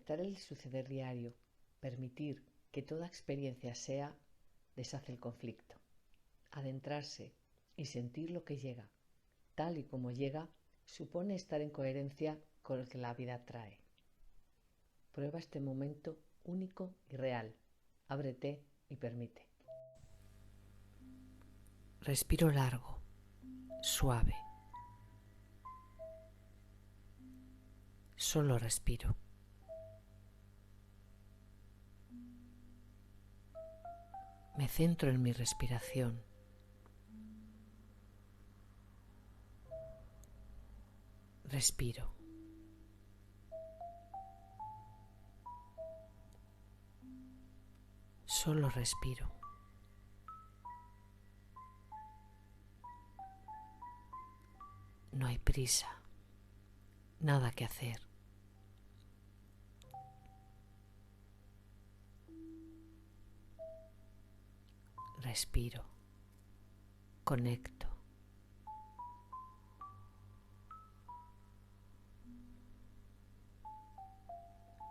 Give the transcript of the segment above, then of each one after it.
aceptar el suceder diario, permitir que toda experiencia sea, deshace el conflicto. Adentrarse y sentir lo que llega, tal y como llega, supone estar en coherencia con lo que la vida trae. Prueba este momento único y real. Ábrete y permite. Respiro largo, suave. Solo respiro. Me centro en mi respiración. Respiro. Solo respiro. No hay prisa, nada que hacer. Respiro, conecto.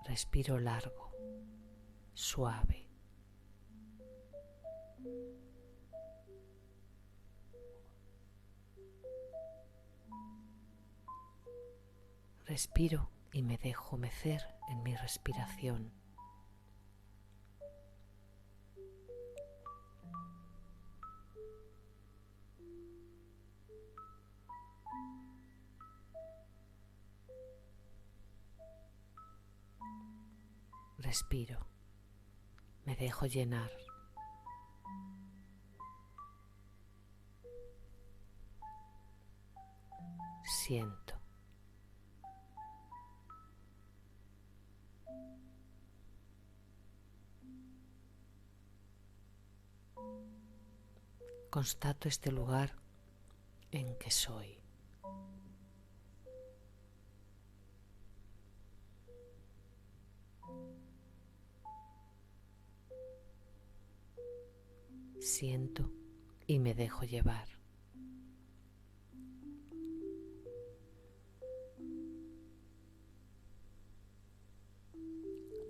Respiro largo, suave. Respiro y me dejo mecer en mi respiración. Respiro, me dejo llenar. Siento. Constato este lugar en que soy. Siento y me dejo llevar.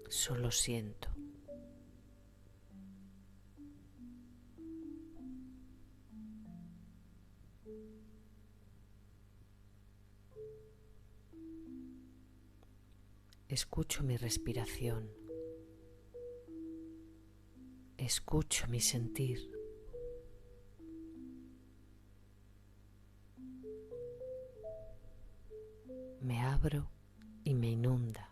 Solo siento. Escucho mi respiración. Escucho mi sentir. Me abro y me inunda.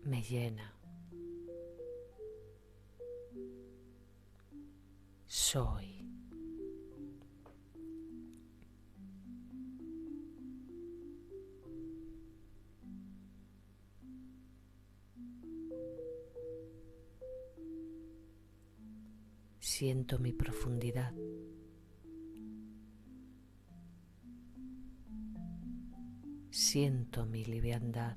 Me llena. Soy. Siento mi profundidad. Siento mi liviandad.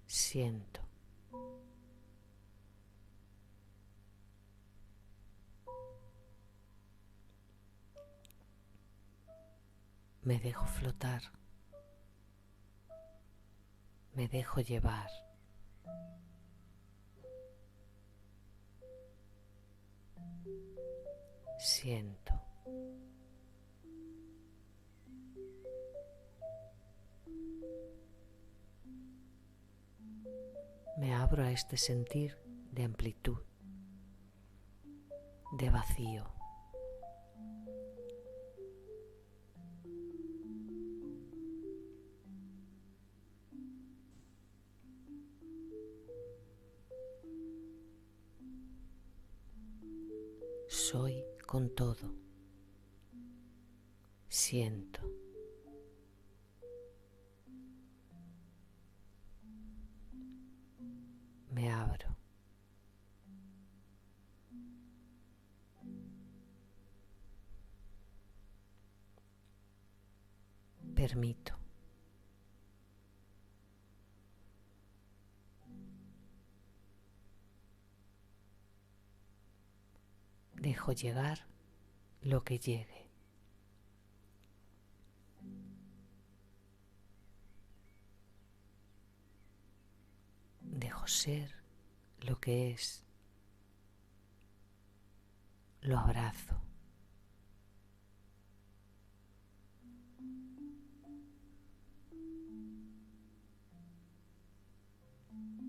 Siento. Me dejo flotar. Me dejo llevar. Siento. Me abro a este sentir de amplitud, de vacío. Soy con todo. Siento. Me abro. Permito. Dejo llegar lo que llegue. Dejo ser lo que es. Lo abrazo.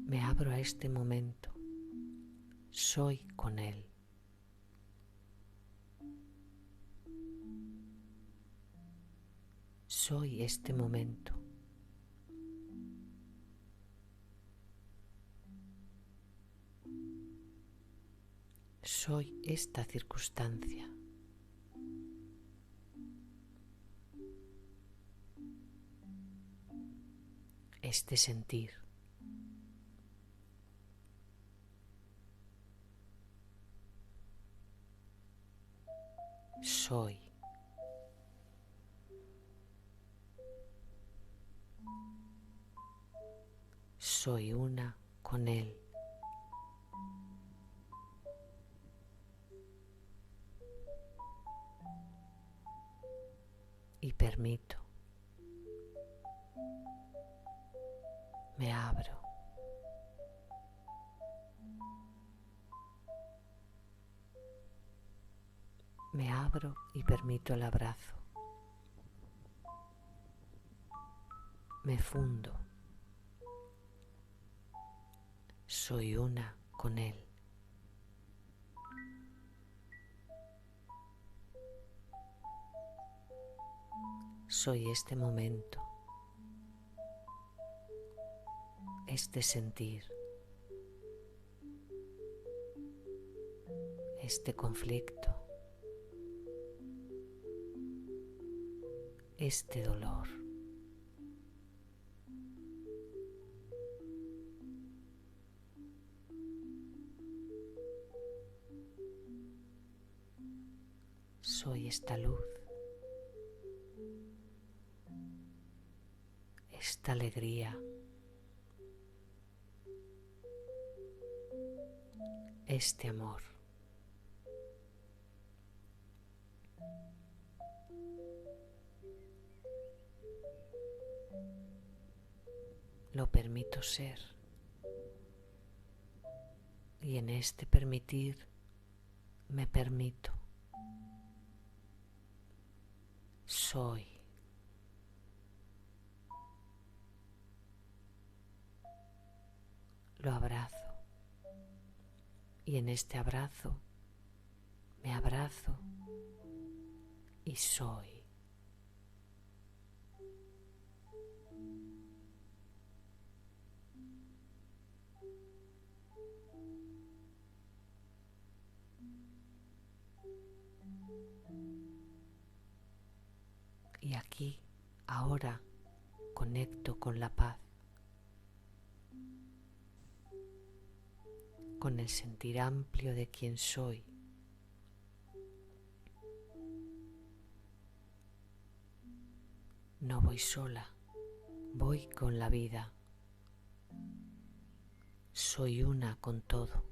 Me abro a este momento. Soy con él. Soy este momento. Soy esta circunstancia. Este sentir. Soy. Soy una con él. Y permito. Me abro. Me abro y permito el abrazo. Me fundo. Soy una con él. Soy este momento, este sentir, este conflicto, este dolor. Soy esta luz, esta alegría, este amor. Lo permito ser. Y en este permitir me permito. Soy. Lo abrazo. Y en este abrazo me abrazo y soy. Y aquí, ahora, conecto con la paz, con el sentir amplio de quién soy. No voy sola, voy con la vida. Soy una con todo.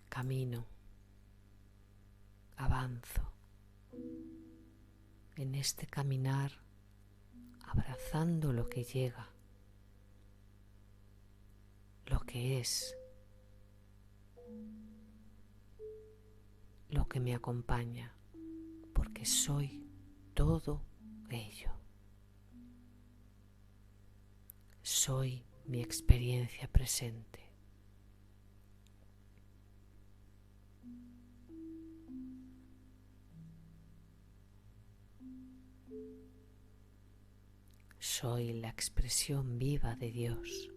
Camino, avanzo. En este caminar, abrazando lo que llega, lo que es, lo que me acompaña, porque soy todo ello. Soy mi experiencia presente. Soy la expresión viva de Dios.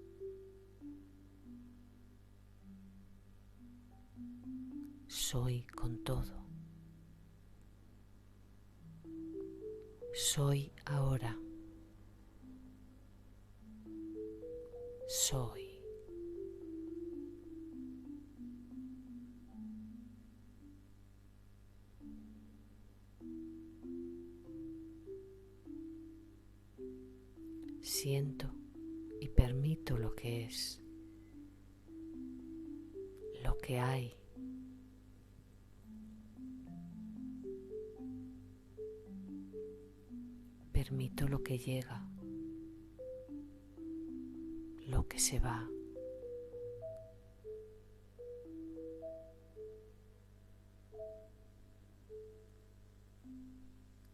Soy con todo. Soy ahora. Soy. Siento y permito lo que es, lo que hay. Permito lo que llega, lo que se va.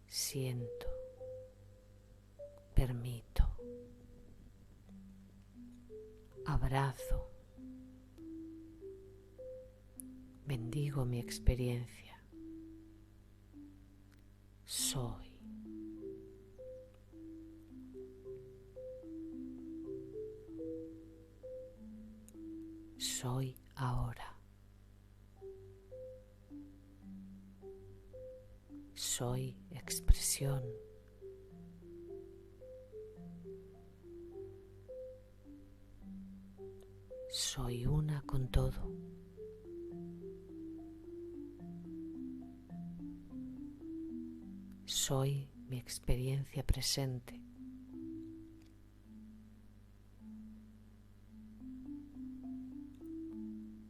Siento, permito, abrazo, bendigo mi experiencia. Soy. Soy ahora. Soy expresión. Soy una con todo. Soy mi experiencia presente.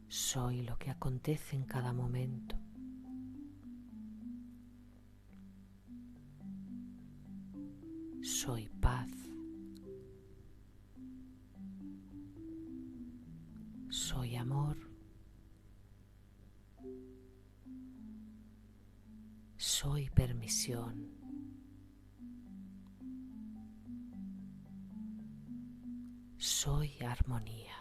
Soy lo que acontece en cada momento. Soy paz. Soy amor. Soy permisión. Soy armonía.